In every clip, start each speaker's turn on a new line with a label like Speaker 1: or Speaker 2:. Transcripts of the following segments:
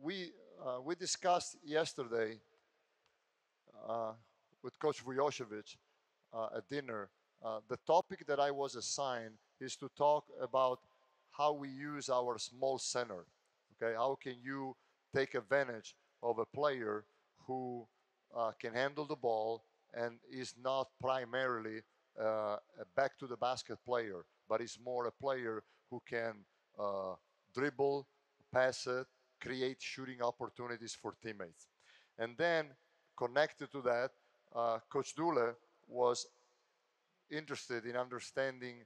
Speaker 1: we discussed yesterday with Coach Vujošević at dinner. The topic that I was assigned is to talk about how we use our small center. Okay, how can you take advantage of a player who can handle the ball and is not primarily a back to the basket player, but is more a player who can dribble, pass it, create shooting opportunities for teammates. And then connected to that, Coach Dule was interested in understanding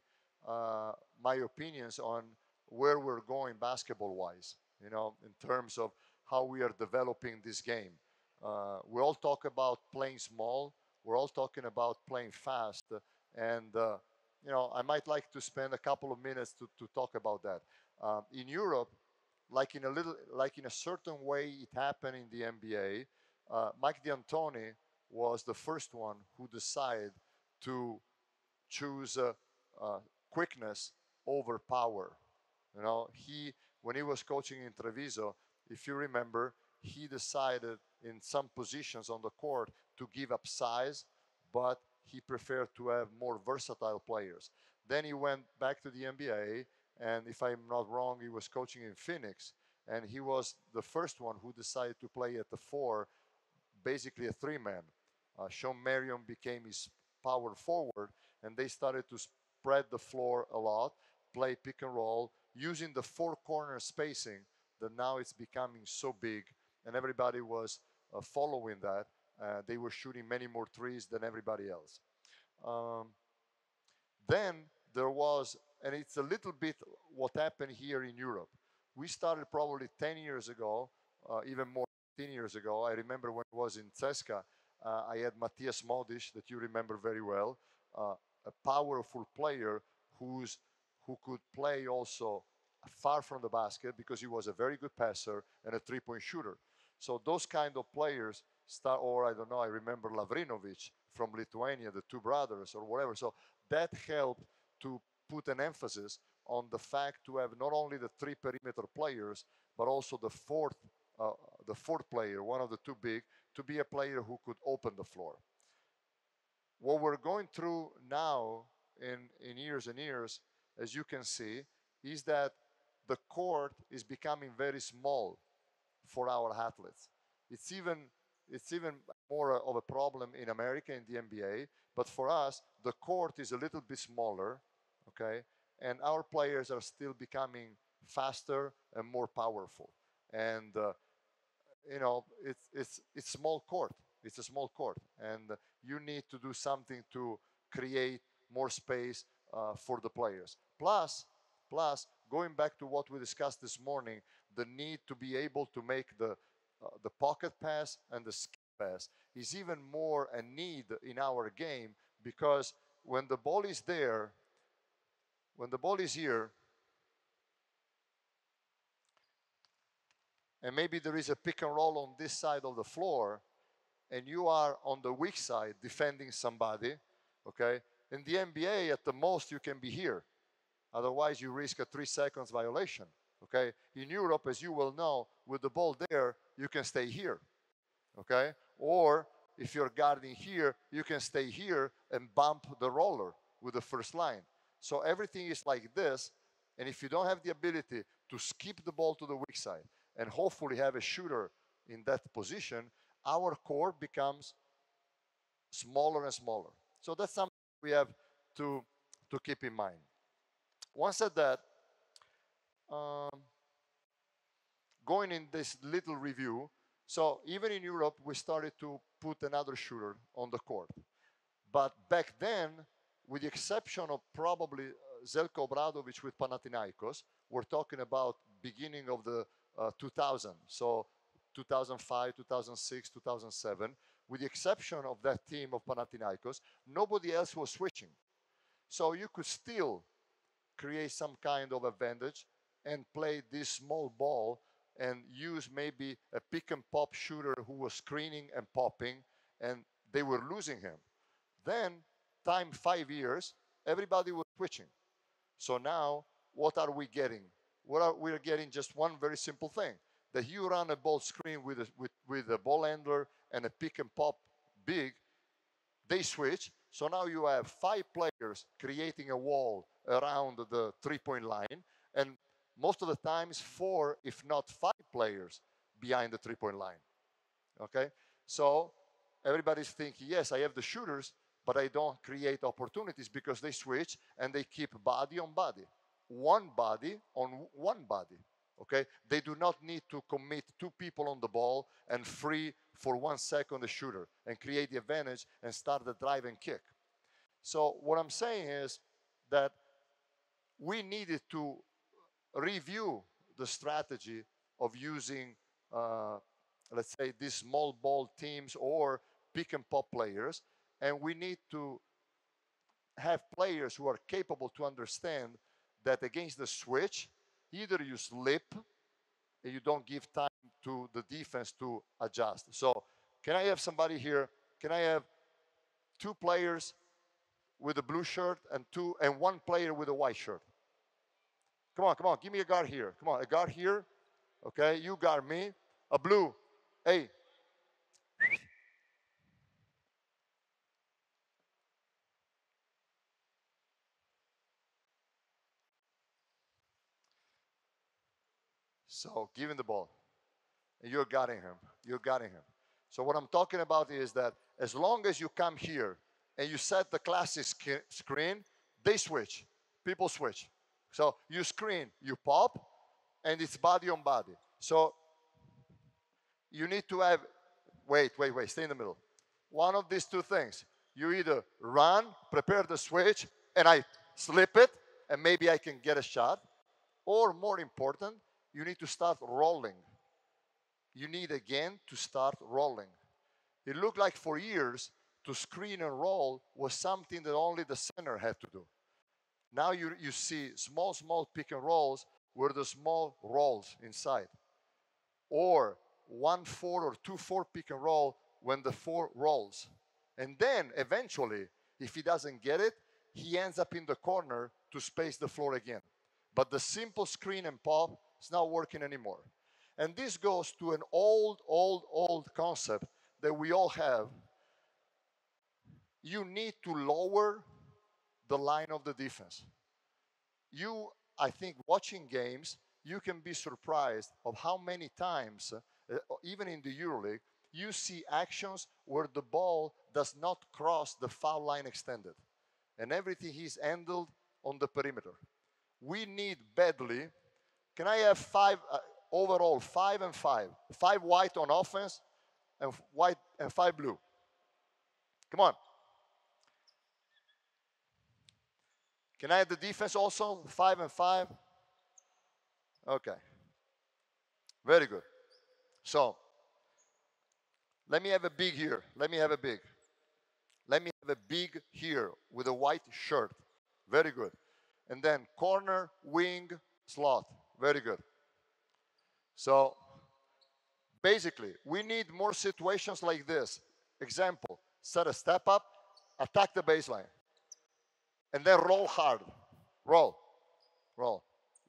Speaker 1: my opinions on where we're going basketball-wise, you know, in terms of how we are developing this game. We all talk about playing small. We're all talking about playing fast. And, you know, I might like to spend a couple of minutes to talk about that. In Europe, like in a certain way it happened in the NBA, Mike D'Antoni was the first one who decided to choose quickness over power. You know, when he was coaching in Treviso, if you remember, he decided in some positions on the court to give up size, but he preferred to have more versatile players. Then he went back to the NBA, and if I'm not wrong, he was coaching in Phoenix, and he was the first one who decided to play at the four, basically a three-man. Sean Marion became his power forward, and they started to spread the floor a lot, play pick and roll, using the four-corner spacing that now it's becoming so big, and everybody was following that. They were shooting many more threes than everybody else. Then there was, and it's a little bit what happened here in Europe. We started probably 10 years ago, even more 15 years ago. I remember when I was in CSKA, I had Matthias Modic, that you remember very well, a powerful player who could play also far from the basket because he was a very good passer and a three-point shooter. So those kind of players or I don't know, I remember Lavrinovic from Lithuania, the two brothers or whatever. So that helped to put an emphasis on the fact to have not only the three perimeter players, but also the fourth player, one of the two big, to be a player who could open the floor. What we're going through now in years and years, as you can see, is that the court is becoming very small for our athletes. It's even more of a problem in America, in the NBA, but for us, the court is a little bit smaller, okay? And our players are still becoming faster and more powerful. And, you know, it's small court. It's a small court. And you need to do something to create more space for the players. Plus, going back to what we discussed this morning, the need to be able to make the pocket pass and the skip pass is even more a need in our game, because when the ball is there, when the ball is here, and maybe there is a pick and roll on this side of the floor, and you are on the weak side defending somebody, okay? In the NBA, at the most, you can be here. Otherwise, you risk a 3 seconds violation, okay? In Europe, as you will know, with the ball there, you can stay here, okay? Or if you're guarding here, you can stay here and bump the roller with the first line. So everything is like this, and if you don't have the ability to skip the ball to the weak side and hopefully have a shooter in that position, our court becomes smaller and smaller. So that's something we have to keep in mind. Once said that, going in this little review, so even in Europe, we started to put another shooter on the court. But back then, with the exception of probably Zeljko Obradović with Panathinaikos, we're talking about beginning of the 2000, so 2005, 2006, 2007, with the exception of that team of Panathinaikos, nobody else was switching. So you could still create some kind of advantage and play this small ball and use maybe a pick and pop shooter who was screening and popping, and they were losing him. Then, time 5 years, everybody was switching. So now, what are we getting? We're getting just one very simple thing. that you run a ball screen with a ball handler and a pick and pop big, they switch. So now you have 5 players creating a wall around the 3-point line, and most of the times 4, if not 5 players behind the 3-point line. Okay? So everybody's thinking, yes, I have the shooters, but I don't create opportunities because they switch and they keep body on body. One body on one body. Okay? They do not need to commit 2 people on the ball and free for 1 second the shooter and create the advantage and start the drive and kick. So what I'm saying is that we needed to review the strategy of using, let's say, these small ball teams or pick and pop players, and we need to have players who are capable to understand that against the switch, either you slip and you don't give time to the defense to adjust. So can I have somebody here? Can I have 2 players with a blue shirt and 1 player with a white shirt? Come on, give me a guard here. Come on, a guard here. Okay, you guard me. A blue. Hey. So give him the ball. And you're guarding him. You're guarding him. So what I'm talking about is that as long as you come here and you set the classic screen, they switch. People switch. So you screen, you pop, and it's body on body. So you need to have, wait, stay in the middle. One of these 2 things. You either run, prepare the switch, and I slip it, and maybe I can get a shot. Or more important, you need to start rolling. You need again to start rolling. It looked like for years to screen and roll was something that only the center had to do. Now you see small pick and rolls where the small rolls inside. Or 1-4 or 2-4 pick and roll when the 4 rolls. And then eventually, if he doesn't get it, he ends up in the corner to space the floor again. But the simple screen and pop is not working anymore. And this goes to an old concept that we all have. You need to lower the line of the defense. I think watching games, you can be surprised of how many times, even in the EuroLeague, you see actions where the ball does not cross the foul line extended. And everything is handled on the perimeter. We need badly, can I have 5, overall 5 and 5? 5 white on offense and white and 5 blue. Come on. Can I have the defense also? 5 and 5? Okay. Very good. So, let me have a big here. Let me have a big. Let me have a big here with a white shirt. Very good. And then corner, wing, slot. Very good. So, basically, we need more situations like this. Example, set a step up, attack the baseline, and then roll hard. Roll.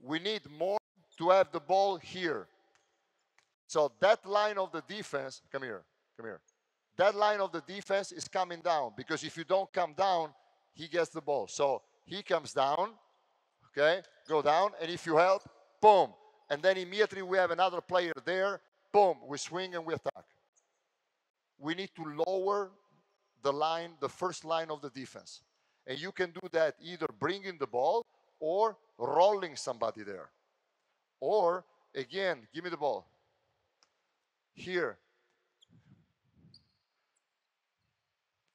Speaker 1: We need more to have the ball here. So that line of the defense, come here. That line of the defense is coming down because if you don't come down, he gets the ball. So he comes down, okay, go down, and if you help, boom. And then immediately we have another player there, boom, we swing and we attack. We need to lower the line, the first line of the defense. And you can do that either bringing the ball or rolling somebody there. Or, again, give me the ball. Here.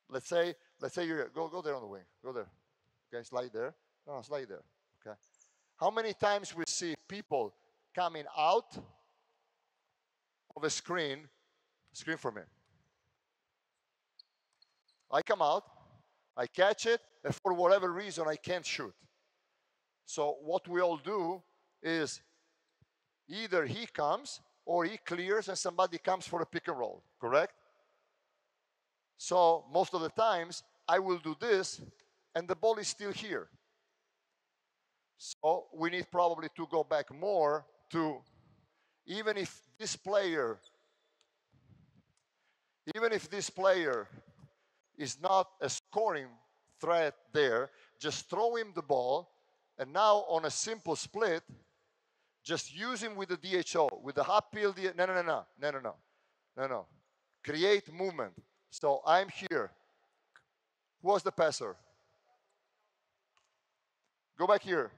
Speaker 1: Let's say you go there on the wing. Go there. Okay, slide there. No, slide there. Okay. How many times we see people coming out of a screen for me? I come out, I catch it, and for whatever reason I can't shoot. So what we all do is either he comes or he clears and somebody comes for a pick and roll, correct? So most of the times I will do this and the ball is still here. So we need probably to go back more to even if this player is not a scoring threat there, just throw him the ball, and now on a simple split, just use him with the DHO, with the uphill. No. Create movement. So I'm here. Who was the passer? Go back here.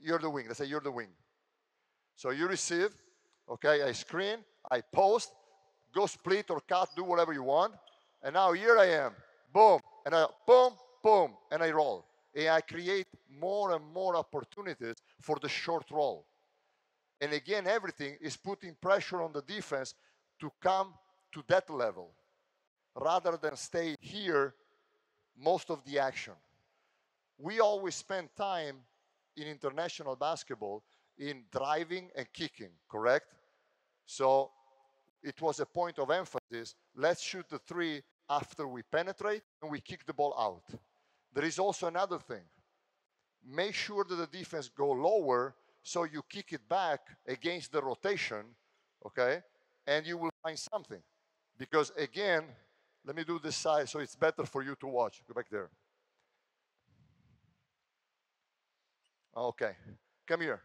Speaker 1: You're the wing. Let's say you're the wing. So you receive, okay, I screen, I post, go split or cut, do whatever you want. And now here I am. Boom. And I boom, boom, and I roll. And I create more and more opportunities for the short roll. And again, everything is putting pressure on the defense to come to that level rather than stay here most of the action. We always spend time in international basketball in driving and kicking, correct? So it was a point of emphasis. Let's shoot the three after we penetrate and we kick the ball out. There is also another thing. Make sure that the defense go lower so you kick it back against the rotation, okay? And you will find something. Because again, let me do this side so it's better for you to watch. Go back there. Okay, come here.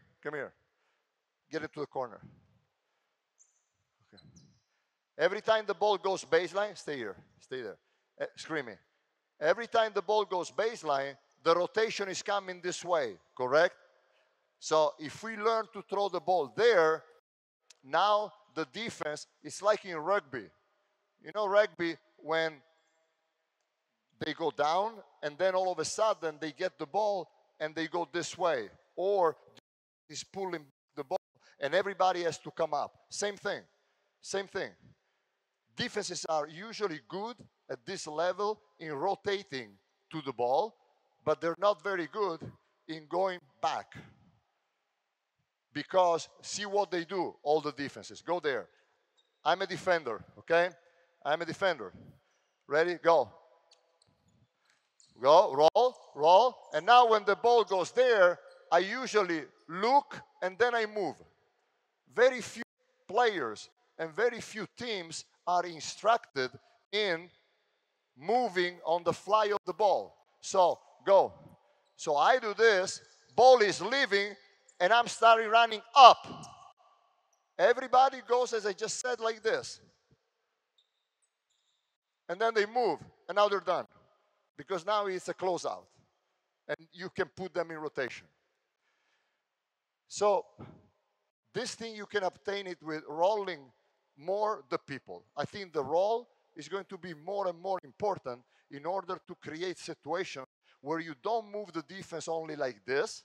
Speaker 1: Get it to the corner. Okay. Every time the ball goes baseline, stay here, stay there. Screaming. Every time the ball goes baseline, the rotation is coming this way, correct? So if we learn to throw the ball there, now the defense is like in rugby. You know rugby, when they go down and then all of a sudden they get the ball and they go this way, or is pulling the ball and everybody has to come up. Same thing. Defenses are usually good at this level in rotating to the ball, but they're not very good in going back. Because see what they do, all the defenses. Go there. I'm a defender, okay? I'm a defender. Ready? Go. Go, roll. And now when the ball goes there, I usually look and then I move. Very few players and very few teams are instructed in moving on the fly of the ball. So, go. So I do this, ball is leaving, and I'm starting running up. Everybody goes, as I just said, like this. And then they move, and now they're done. Because now it's a closeout. And you can put them in rotation. So, this thing you can obtain it with rolling more the people. I think the roll is going to be more and more important in order to create situations where you don't move the defense only like this.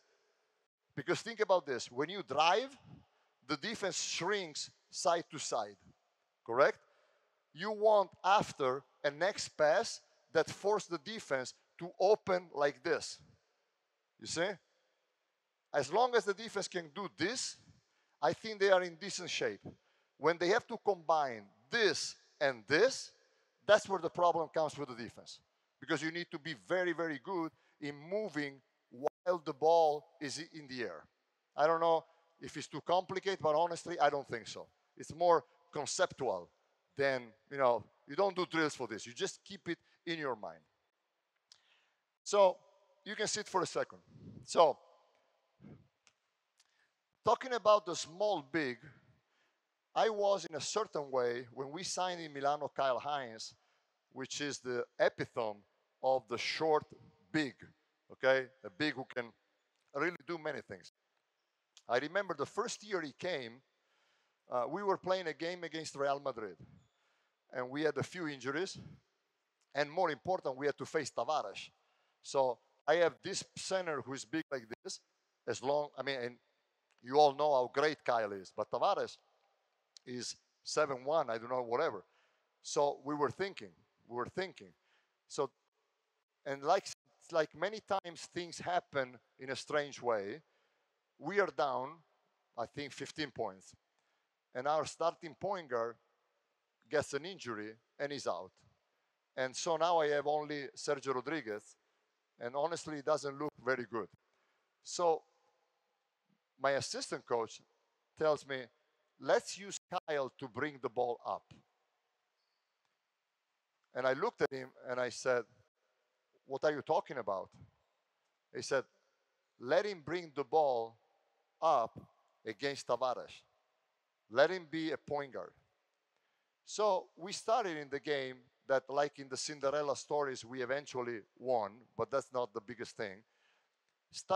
Speaker 1: Because think about this, when you drive, the defense shrinks side to side, correct? You want after a next pass that force the defense to open like this. You see? As long as the defense can do this, I think they are in decent shape. When they have to combine this and this, that's where the problem comes with the defense. Because you need to be very, very good in moving while the ball is in the air. I don't know if it's too complicated, but honestly, I don't think so. It's more conceptual than, you don't do drills for this. You just keep it in your mind. So you can sit for a second. So talking about the small big, I was in a certain way when we signed in Milano Kyle Hines, which is the epitome of the short big, okay? A big who can really do many things. I remember the first year he came, we were playing a game against Real Madrid. And we had a few injuries. And more important, we had to face Tavares. So I have this center who is big like this, and you all know how great Kyle is. But Tavares is 7'1", I don't know, whatever. So we were thinking. So, and like many times things happen in a strange way, we are down, I think, 15 points. And our starting point guard gets an injury and is out. And so now I have only Sergio Rodriguez, and honestly, it doesn't look very good. So my assistant coach tells me, let's use Kyle to bring the ball up. And I looked at him and I said, what are you talking about? He said, let him bring the ball up against Tavares. Let him be a point guard. So we started in the game that, like in the Cinderella stories, we eventually won, but that's not the biggest thing.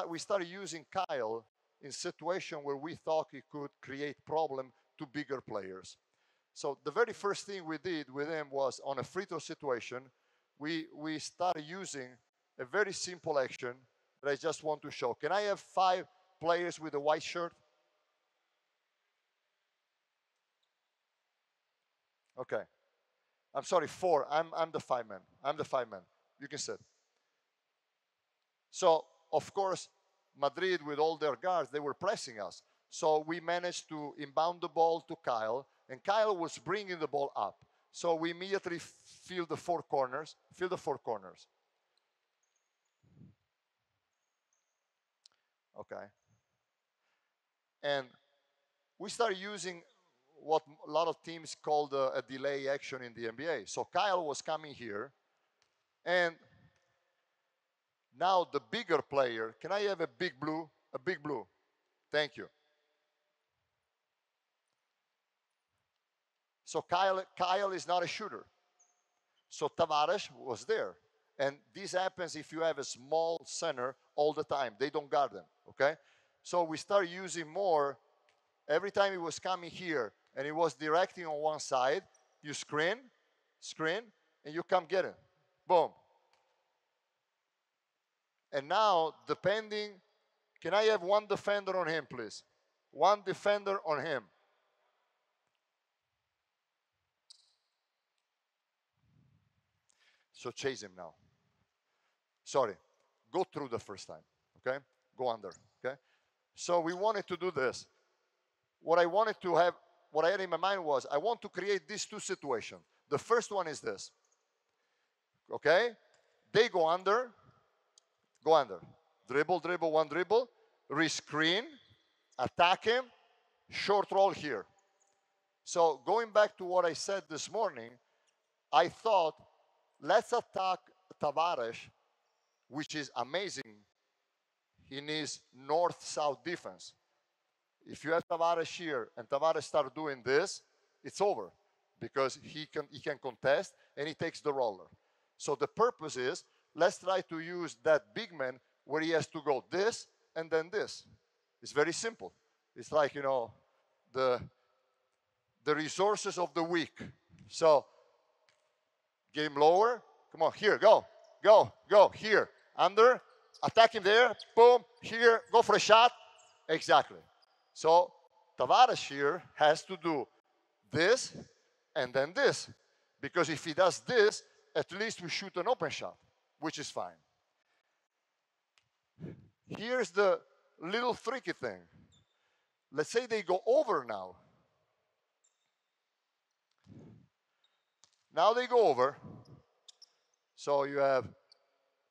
Speaker 1: We started using Kyle in situations where we thought he could create problem to bigger players. So the very first thing we did with him was on a free throw situation, we started using a very simple action that I just want to show. Can I have 5 players with a white shirt? Okay. I'm sorry, 4. I'm the 5 man. I'm the 5 man. You can sit. So, of course, Madrid, with all their guards, they were pressing us. So we managed to inbound the ball to Kyle, and Kyle was bringing the ball up. So we immediately fill the 4 corners. Fill the 4 corners. Okay. And we started using what a lot of teams called a delay action in the NBA. So Kyle was coming here, and now the bigger player, can I have a big blue? A big blue. Thank you. So Kyle is not a shooter. So Tavares was there. And this happens if you have a small center all the time. They don't guard them, okay? So we start using more. Every time he was coming here and he was directing on one side, you screen, and you come get him. Boom. And now, depending, can I have one defender on him, please? One defender on him. So chase him now. Sorry, go through the first time, okay? Go under, okay? So we wanted to do this. What I wanted to have, what I had in my mind was, I want to create these 2 situations. The first one is this, okay? They go under, dribble, one dribble, rescreen, attack him, short roll here. So going back to what I said this morning, I thought, let's attack Tavares, which is amazing in his north-south defense. If you have Tavares here and Tavares start doing this, it's over because he can contest and he takes the roller. So the purpose is, let's try to use that big man where he has to go this and then this. It's very simple. It's like, you know, the resources of the week. So game lower. Come on, here, go, here. Under, attack him there, boom, here, go for a shot. Exactly. So Tavares here has to do this and then this. Because if he does this, at least we shoot an open shot, which is fine. Here's the little tricky thing. Let's say they go over now. Now they go over. So you have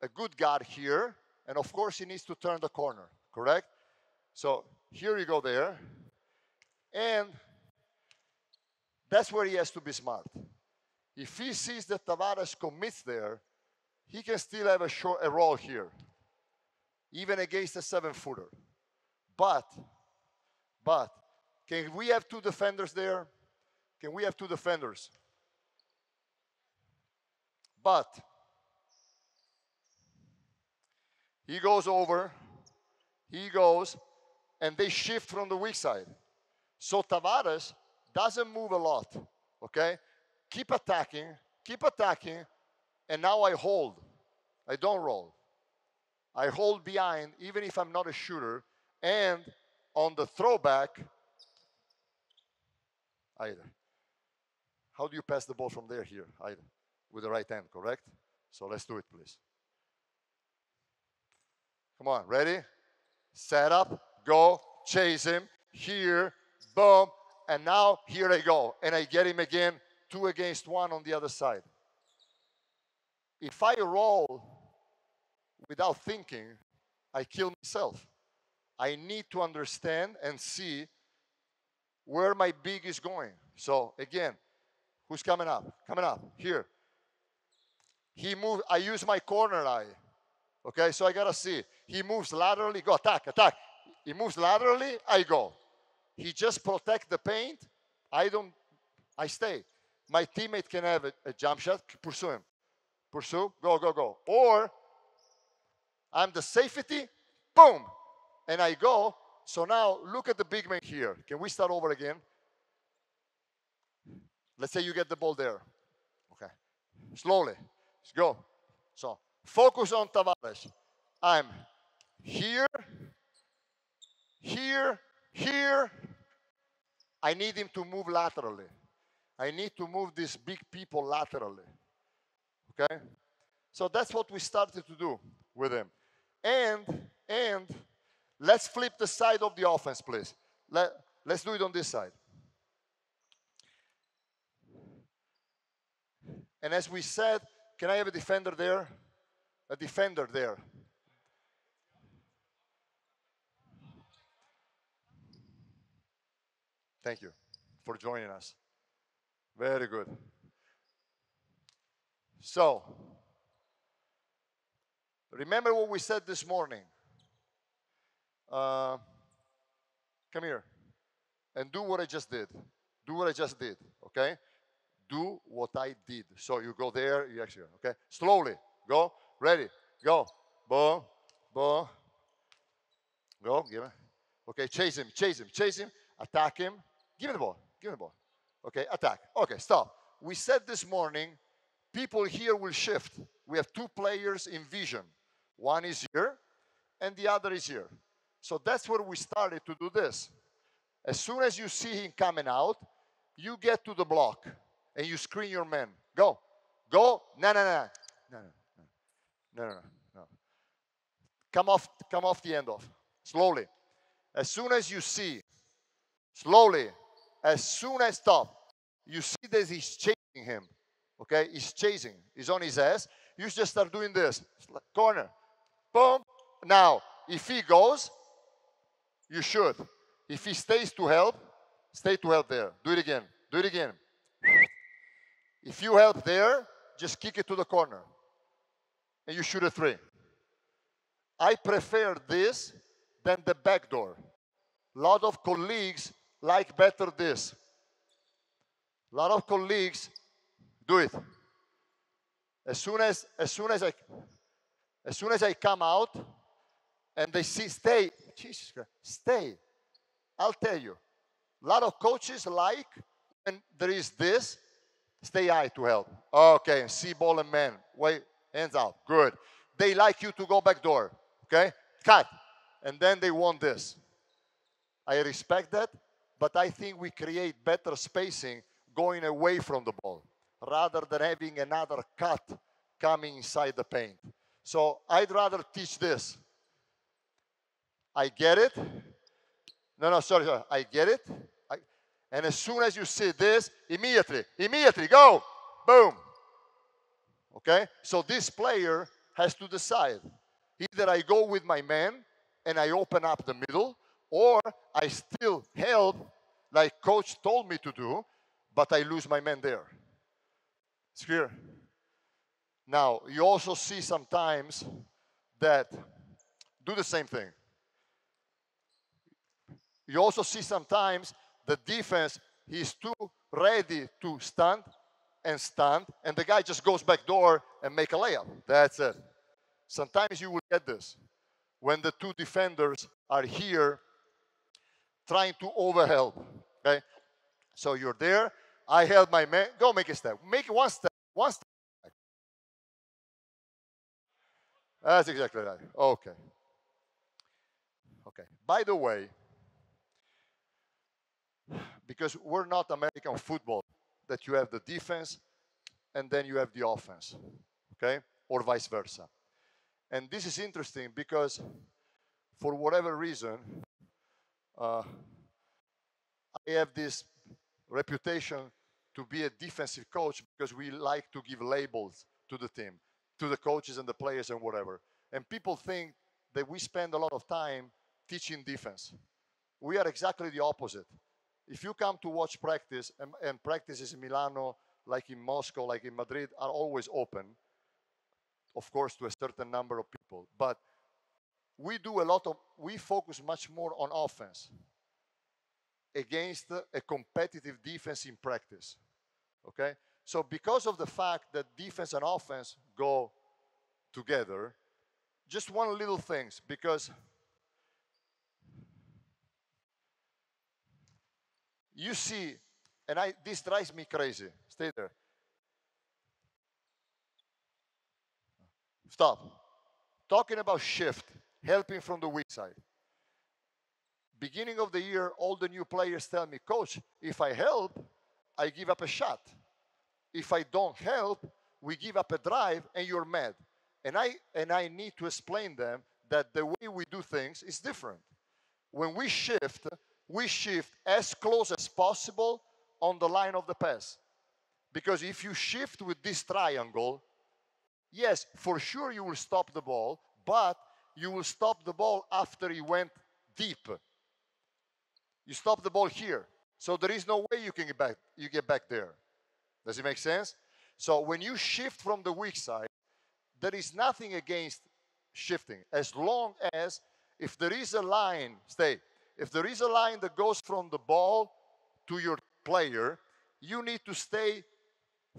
Speaker 1: a good guard here. And of course, he needs to turn the corner, correct? So here you go there. And that's where he has to be smart. If he sees that Tavares commits there, he can still have a roll here, even against a 7-footer. But, can we have 2 defenders there? Can we have 2 defenders? But he goes over, and they shift from the weak side. So Tavares doesn't move a lot, okay? Keep attacking, and now I hold. I don't roll. I hold behind, even if I'm not a shooter, and on the throwback, either. How do you pass the ball from there here? Either. With the right hand, correct? So let's do it, please. Come on, ready? Set up, go, chase him, here, boom, and now here I go. And I get him again, 2 against 1 on the other side. If I roll without thinking, I kill myself. I need to understand and see where my big is going. So again, who's coming up? Coming up, here. He moves, I use my corner eye. Okay, so I gotta see. He moves laterally, go attack, attack. He moves laterally, I go. He just protect the paint, I stay. My teammate can have a jump shot, pursue him. Pursue, go, go, go. Or I'm the safety, boom, and I go. So now look at the big man here. Can we start over again? Let's say you get the ball there. Okay, slowly, let's go. So focus on Tavares. I'm here, here, here. I need him to move laterally. I need to move these big people laterally. Okay? So that's what we started to do with him. And let's flip the side of the offense, please. Let's do it on this side. And as we said, can I have a defender there? A defender there. Thank you for joining us. Very good. So, remember what we said this morning. Come here and do what I just did. Do what I just did, okay? Do what I did. So you go there, you actually, okay? Slowly, go, ready, go. Boom, boom. Go, give him. Okay, chase him, chase him, chase him. Attack him. Give him the ball, give him the ball. Okay, attack. Okay, stop. We said this morning, people here will shift. We have two players in vision. One is here, and the other is here. So that's where we started to do this. As soon as you see him coming out, you get to the block, and you screen your man. Go. Go. No, no, no. No, no, no. No, no, no. Come off the end off. Slowly. As soon as you see, slowly, as soon as stop, you see that he's chasing him. Okay? He's chasing. He's on his ass. You just start doing this. Corner. Boom. Now, if he goes, you should. If he stays to help, stay to help there. Do it again. Do it again. If you help there, just kick it to the corner. And you shoot a three. I prefer this than the back door. A lot of colleagues like better this. A lot of colleagues do it. As soon as I come out and they see, stay, Jesus Christ, stay. I'll tell you, a lot of coaches like when there is this, stay high to help. Okay, see ball and man, wait, hands out, good. They like you to go back door, okay? Cut, and then they want this. I respect that, but I think we create better spacing going away from the ball rather than having another cut coming inside the paint. So I'd rather teach this. I get it. No, sorry. I get it. And as soon as you see this, immediately, go. Boom. Okay? So this player has to decide. Either I go with my man and I open up the middle, or I still help like coach told me to do, but I lose my man there. It's clear. Now, you also see sometimes that do the same thing. You also see sometimes the defense, he's too ready to stand, and the guy just goes back door and make a layup. That's it. Sometimes you will get this when the two defenders are here trying to overhelp. Okay? So you're there. I held my man. Go make a step. Make one step. One step. That's exactly right. Okay. Okay. By the way, because we're not American football, that you have the defense and then you have the offense, okay? Or vice versa. And this is interesting because for whatever reason, I have this reputation to be a defensive coach because we like to give labels to the team, to the coaches and the players and whatever. And people think that we spend a lot of time teaching defense. We are exactly the opposite. if you come to watch practice, and practices in Milano, like in Moscow, like in Madrid, are always open, of course, to a certain number of people. But we focus much more on offense against a competitive defense in practice, okay? So because of the fact that defense and offense go together, just one little things, because you see, and this drives me crazy. Stay there. Stop. Talking about shift, helping from the weak side. Beginning of the year, all the new players tell me, Coach, if I help, I give up a shot. If I don't help, we give up a drive and you're mad. And I need to explain them that the way we do things is different. When we shift as close as possible on the line of the pass. Because if you shift with this triangle, yes, for sure you will stop the ball, but you will stop the ball after he went deep. You stop the ball here. So there is no way you can get back there. Does it make sense? So when you shift from the weak side, there is nothing against shifting. As long as, if there is a line, if there is a line that goes from the ball to your player, you need to stay,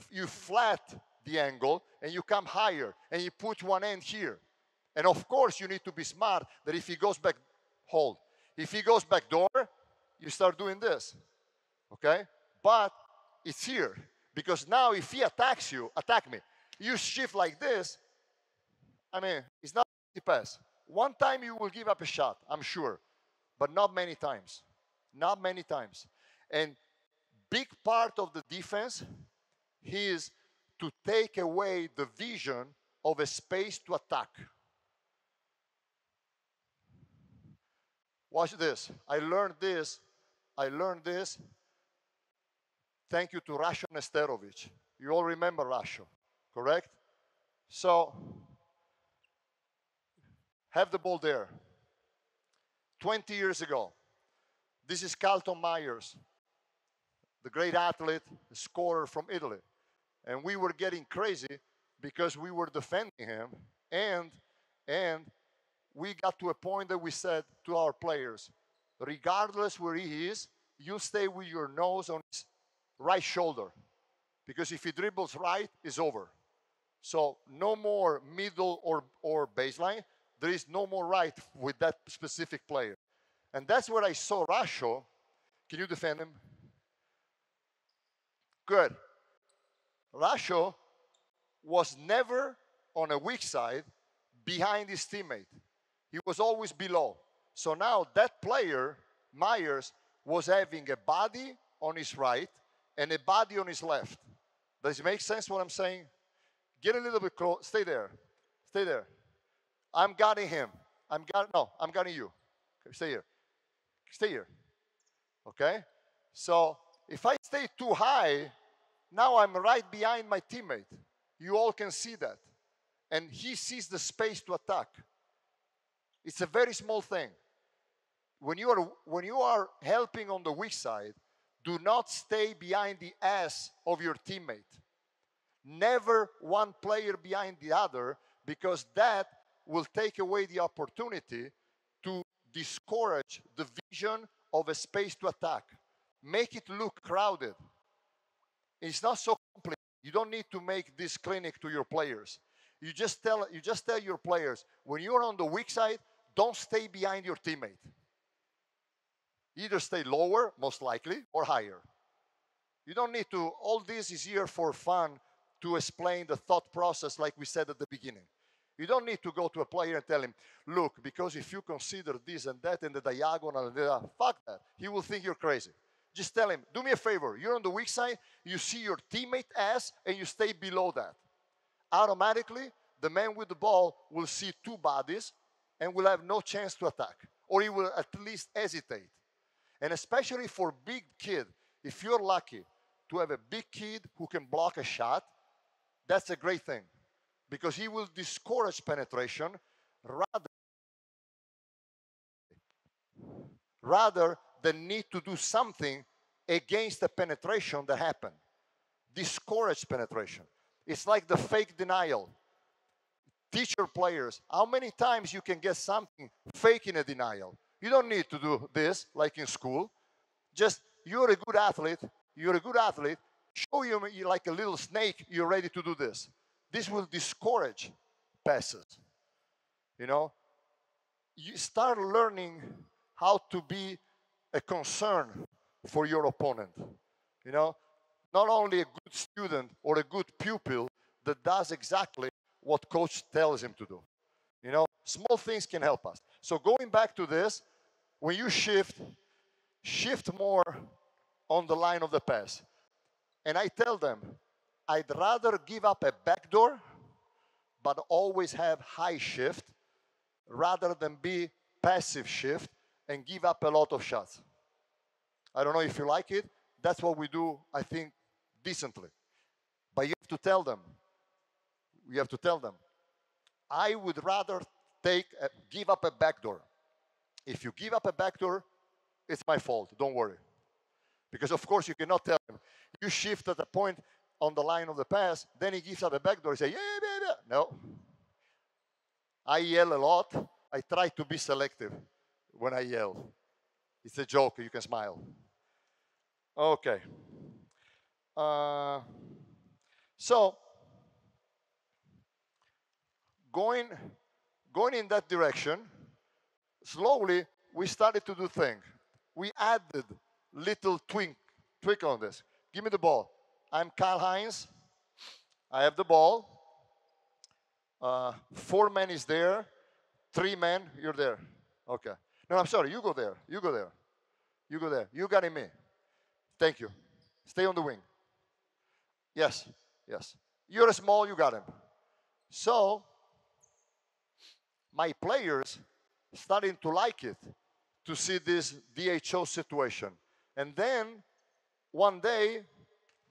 Speaker 1: you flat the angle and you come higher and you put one end here. And of course you need to be smart that if he goes back, hold. If he goes back door, you start doing this, okay? But it's here, because now if he attacks you, attack me, you shift like this, I mean, it's not a pass. One time you will give up a shot, I'm sure, but not many times. Not many times. And big part of the defense is to take away the vision of a space to attack. Watch this. I learned this. Thank you to Rasho Nesterovic. You all remember Rasho, correct? So, have the ball there. 20 years ago, this is Carlton Myers, the great athlete, the scorer from Italy. And we were getting crazy because we were defending him. And we got to a point that we said to our players, regardless where he is, you stay with your nose on his right shoulder. Because if he dribbles right, it's over. So no more middle or baseline. There is no more right with that specific player. And that's where I saw Rasho. Can you defend him? Good. Rasho was never on a weak side behind his teammate. He was always below. So now that player, Myers, was having a body on his right and a body on his left. Does it make sense what I'm saying? Get a little bit close. Stay there. Stay there. I'm guarding him. I'm guarding you. Okay, stay here. Stay here. Okay? So if I stay too high, now I'm right behind my teammate. You all can see that. And he sees the space to attack. It's a very small thing. When you are helping on the weak side, do not stay behind the ass of your teammate. Never one player behind the other, because that will take away the opportunity to discourage the vision of a space to attack. Make it look crowded. It's not so complicated. You don't need to make this clinic to your players. You just tell your players, when you're on the weak side, don't stay behind your teammate. Either stay lower, most likely, or higher. You don't need to, all this is here for fun to explain the thought process like we said at the beginning. You don't need to go to a player and tell him, look, because if you consider this and that in the diagonal, fuck that. He will think you're crazy. Just tell him, do me a favor, you're on the weak side, you see your teammate ass, and you stay below that. Automatically, the man with the ball will see two bodies and will have no chance to attack. Or he will at least hesitate. And especially for big kid, if you're lucky to have a big kid who can block a shot, that's a great thing. Because he will discourage penetration rather than need to do something against the penetration that happened. Discourage penetration. It's like the fake denial. Teach your players how many times you can get something fake in a denial. You don't need to do this like in school. Just, you're a good athlete. You're a good athlete. Show you like a little snake, you're ready to do this. This will discourage passes. You know, you start learning how to be a concern for your opponent. You know, not only a good student or a good pupil that does exactly what coach tells him to do. You know, small things can help us. So going back to this, when you shift more on the line of the pass. And I tell them, I'd rather give up a backdoor, but always have high shift, rather than be passive shift and give up a lot of shots. I don't know if you like it. That's what we do, I think, decently. But you have to tell them. You have to tell them. I would rather give up a backdoor. If you give up a backdoor, it's my fault. Don't worry. Because, of course, you cannot tell him. You shift at a point on the line of the pass, then he gives up a backdoor. He say, yeah, baby. No. I yell a lot. I try to be selective when I yell. It's a joke. You can smile. Okay. So, going in that direction, slowly we started to do things. We added little twink on this. Give me the ball. I'm Kyle Hines. I have the ball. 4 men is there. 3 men, you're there. Okay. No, I'm sorry. You go there. You go there. You go there. You got him me. Thank you. Stay on the wing. Yes. Yes. You're small. You got him. So, my players starting to like it, to see this DHO situation. And then, one day,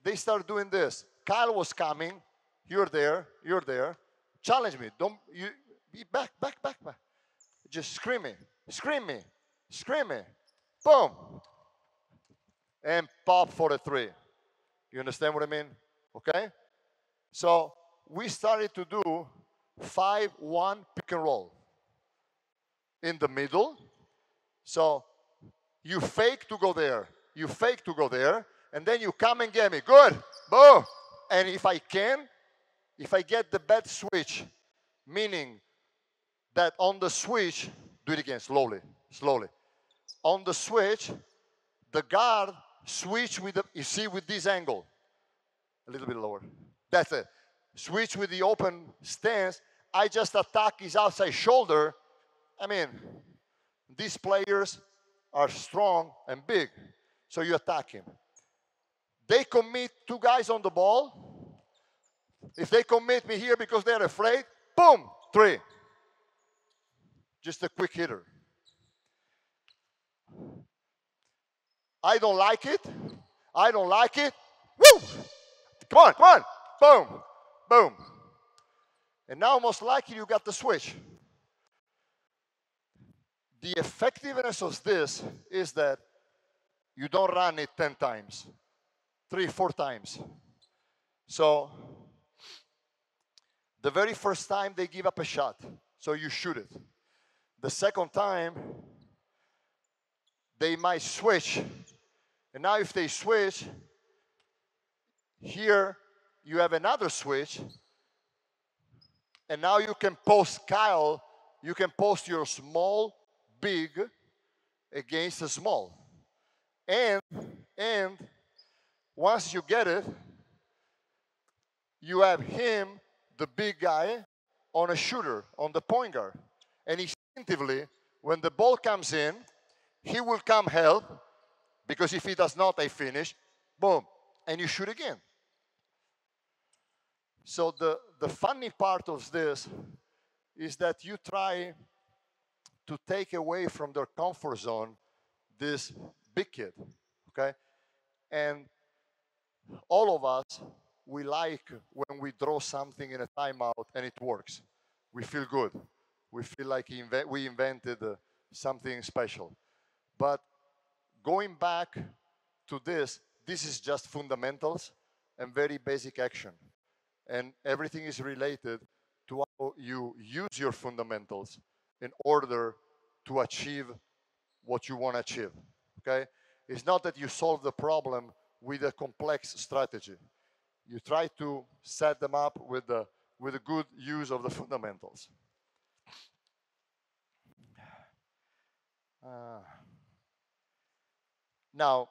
Speaker 1: they start doing this. Kyle was coming. You're there. You're there. Challenge me. Don't you be back. Just scream me. Scream me. Scream me. Boom. And pop for a 3. You understand what I mean? Okay? So we started to do 5-1 pick and roll. In the middle. So you fake to go there. You fake to go there. And then you come and get me. Good. Boom. And if I get the bad switch, meaning that on the switch, do it again, slowly. On the switch, the guard switch with this angle. A little bit lower. That's it. Switch with the open stance. I just attack his outside shoulder. I mean, these players are strong and big. So you attack him. They commit 2 guys on the ball. If they commit me here because they're afraid, boom, 3. Just a quick hitter. I don't like it. Woo! Come on. Boom, boom. And now most likely you got the switch. The effectiveness of this is that you don't run it 10 times, 3-4 times. So the very first time they give up a shot, so you shoot it. The second time, they might switch. And now if they switch, here you have another switch. And now you can post Kyle, you can post your small, big against a small. And once you get it, you have him, the big guy, on a shooter, on the point guard. And instinctively, when the ball comes in, he will come help, because if he does not, I finish. Boom. And you shoot again. So the funny part of this is that you try to take away from their comfort zone this big kid, okay? And all of us, we like when we draw something in a timeout and it works. We feel good. We feel like we invented something special. But going back to this is just fundamentals and very basic action. And everything is related to how you use your fundamentals in order to achieve what you want to achieve, okay? It's not that you solve the problem with a complex strategy. You try to set them up with a good use of the fundamentals. Now,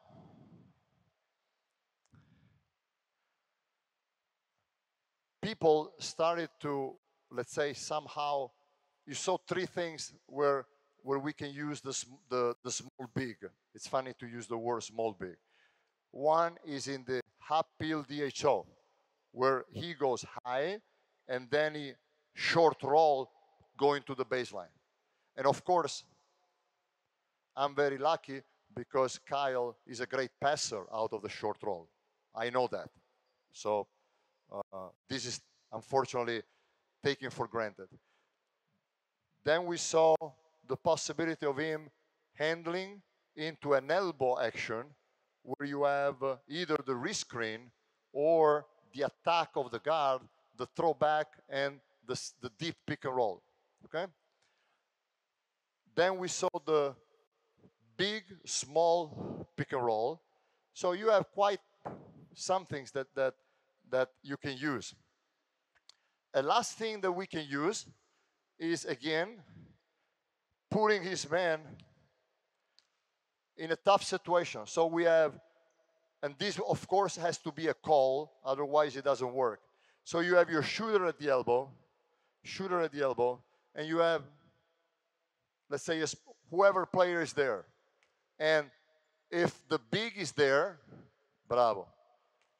Speaker 1: people started to, let's say, somehow, you saw three things where we can use the small big. It's funny to use the word small big. One is in the uphill DHO, where he goes high and then he short roll going to the baseline. And of course, I'm very lucky because Kyle is a great passer out of the short roll. I know that. So this is unfortunately taken for granted. Then we saw the possibility of him handling into an elbow action where you have either the wrist screen or the attack of the guard, the throwback, and the deep pick and roll, okay? Then we saw the big, small pick and roll. So you have quite some things that you can use. A last thing that we can use is, again, putting his man in a tough situation. So we have, and this of course has to be a call, otherwise it doesn't work. So you have your shooter at the elbow, and you have, let's say, whoever player is there. And if the big is there, bravo.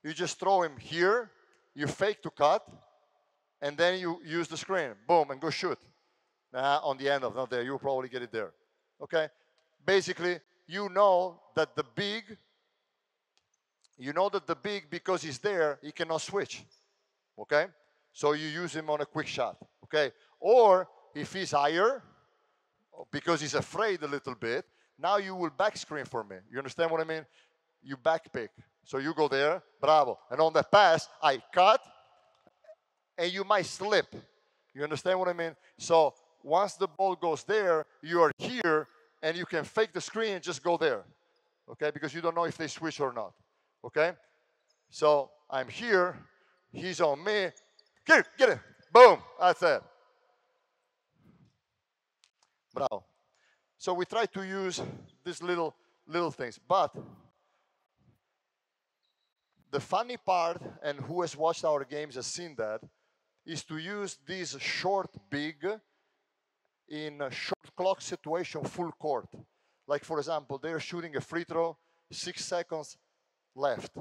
Speaker 1: You just throw him here, you fake to cut, and then you use the screen, boom, and go shoot. On the end of, not there, you'll probably get it there, okay? Basically, you know that the big, because he's there, he cannot switch, okay? So you use him on a quick shot, okay? Or if he's higher, because he's afraid a little bit, now you will back screen for me. You understand what I mean? You back pick. So you go there, bravo. And on the pass, I cut, and you might slip. You understand what I mean? So once the ball goes there, you are here, and you can fake the screen and just go there, okay? Because you don't know if they switch or not, okay? So I'm here, he's on me, get it, boom, that's it. Bravo. So we try to use these little things, but the funny part, and who has watched our games has seen that, is to use this short big in a short clock situation, full court. Like, for example, they're shooting a free throw, 6 seconds left.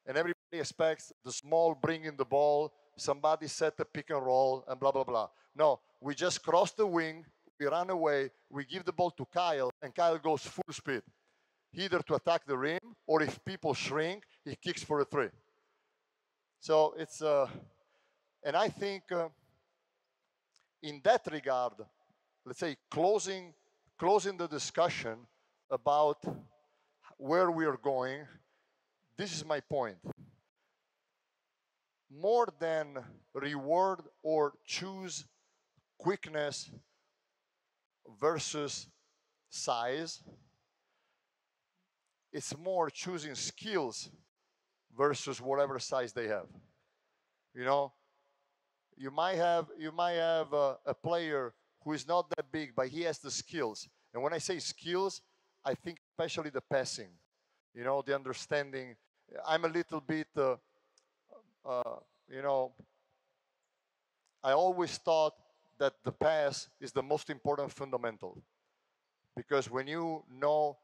Speaker 1: And everybody expects the small bringing the ball, somebody set the pick and roll, and blah, blah, blah. No, we just cross the wing, we run away, we give the ball to Kyle, and Kyle goes full speed. Either to attack the rim, or if people shrink, he kicks for a three. So it's, and I think in that regard, let's say closing the discussion about where we are going, this is my point. More than reward or choose quickness versus size, it's more choosing skills versus whatever size they have. You know, you might have a player who is not that big, but he has the skills. And when I say skills, I think especially the passing. You know, the understanding. I'm a little bit, you know, I always thought that the pass is the most important fundamental. Because when you know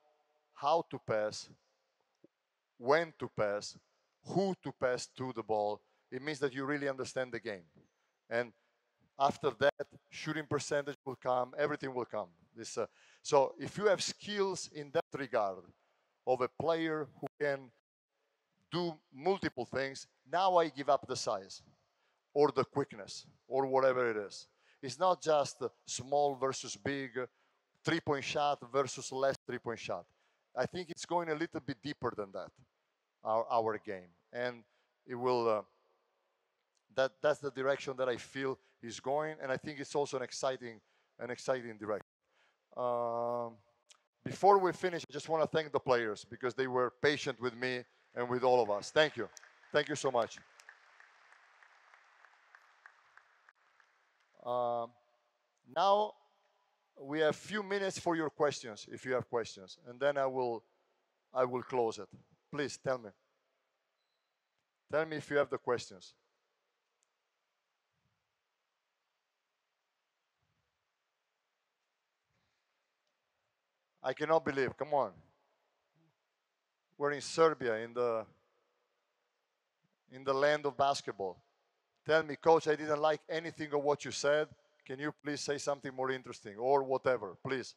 Speaker 1: how to pass, when to pass, who to pass to the ball, it means that you really understand the game. And after that, shooting percentage will come, everything will come. So if you have skills in that regard of a player who can do multiple things, now I give up the size or the quickness or whatever it is. It's not just small versus big, three-point shot versus less three-point shot. I think it's going a little bit deeper than that, our game. And it will, that's the direction that I feel is going. And I think it's also an exciting direction. Before we finish, I just want to thank the players because they were patient with me and with all of us. Thank you. Thank you so much. Now we have a few minutes for your questions, if you have questions, and then I will close it. Please tell me. Tell me if you have the questions. I cannot believe. Come on. We're in Serbia, in the land of basketball. Tell me, coach, I didn't like anything of what you said. Can you please say something more interesting or whatever, please?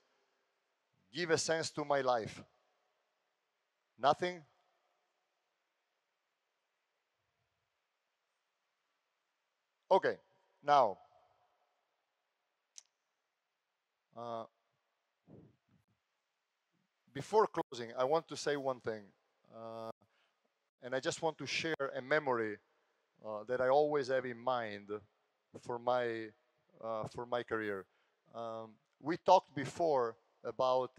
Speaker 1: Give a sense to my life. Nothing? Okay, now, before closing, I want to say one thing. And I just want to share a memory that I always have in mind for my career. We talked before about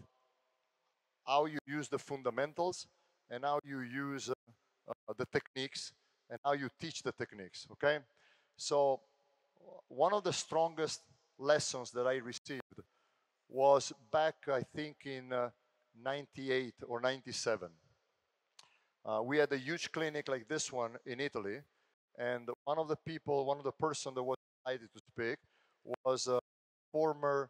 Speaker 1: how you use the fundamentals and how you use the techniques and how you teach the techniques, okay? So one of the strongest lessons that I received was back, I think, in 98 or 97. We had a huge clinic like this one in Italy, and one of the person that was invited to speak was a former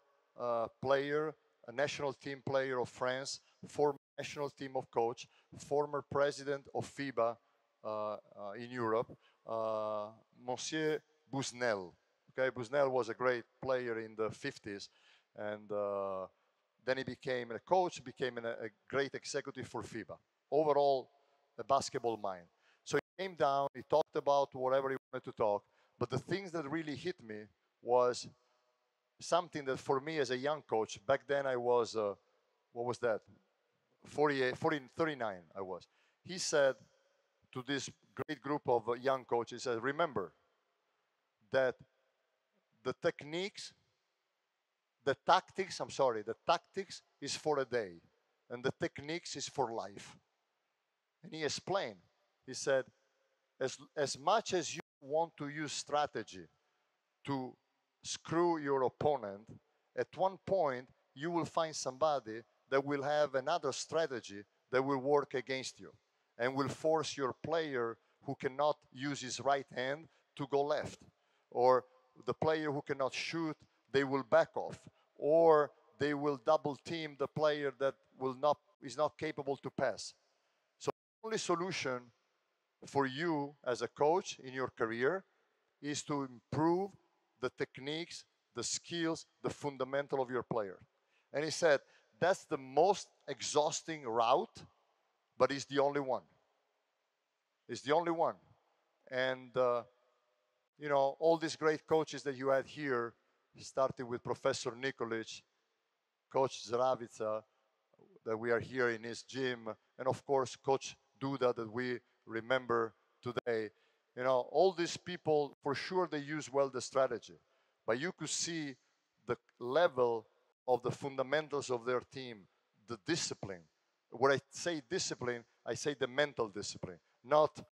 Speaker 1: player, a national team player of France, former national team of coach, former president of FIBA in Europe, Monsieur Busnel. Okay, Busnel was a great player in the 50s, and then he became a coach, became a great executive for FIBA. Overall, a basketball mind. So he came down, he talked about whatever he wanted to talk, but the things that really hit me was something that for me as a young coach, back then I was, what was that? 39 I was. He said to this great group of young coaches, he said, remember that the tactics is for a day, and the techniques is for life. And he explained, he said, as much as you want to use strategy to screw your opponent, at one point you will find somebody that will have another strategy that will work against you and will force your player who cannot use his right hand to go left. Or the player who cannot shoot, they will back off. Or they will double team the player that is not capable to pass. The only solution for you as a coach in your career is to improve the techniques, the skills, the fundamental of your player. And he said, that's the most exhausting route, but it's the only one. It's the only one. And, all these great coaches that you had here, starting with Professor Nikolic, Coach Zravica, that we are here in his gym, and of course, Coach Duda that we remember today. All these people, for sure, they use well the strategy. But you could see the level of the fundamentals of their team, the discipline. When I say discipline, I say the mental discipline, not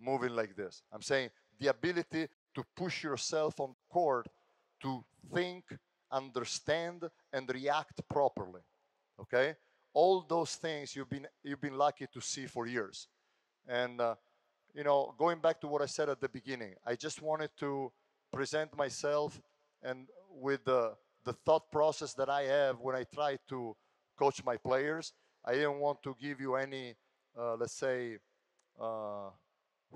Speaker 1: moving like this. I'm saying the ability to push yourself on the court to think, understand, and react properly. Okay? All those things you've been lucky to see for years. And going back to what I said at the beginning, I just wanted to present myself and with the thought process that I have when I try to coach my players. I didn't want to give you any, let's say,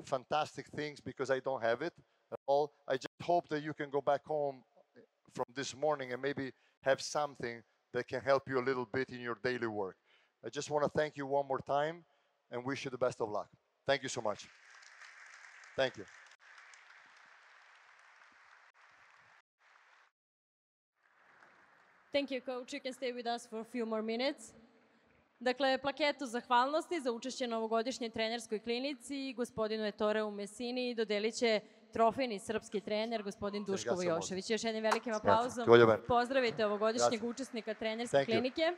Speaker 1: fantastic things because I don't have it at all. I just hope that you can go back home from this morning and maybe have something that can help you a little bit in your daily work. I just want to thank you one more time and wish you the best of luck. Thank you so much. Thank you.
Speaker 2: Thank you, Coach. You can stay with us for a few more minutes. Dakle, plaketu zahvalnosti za učešće na ovogodišnjoj trenerskoj klinici gospodinu Ettore u Messini dodelit će trofejni srpski trener, gospodin Duško Vojošević. Još jednim velikim aplauzom pozdravite ovogodišnjeg učesnika trenerske klinike.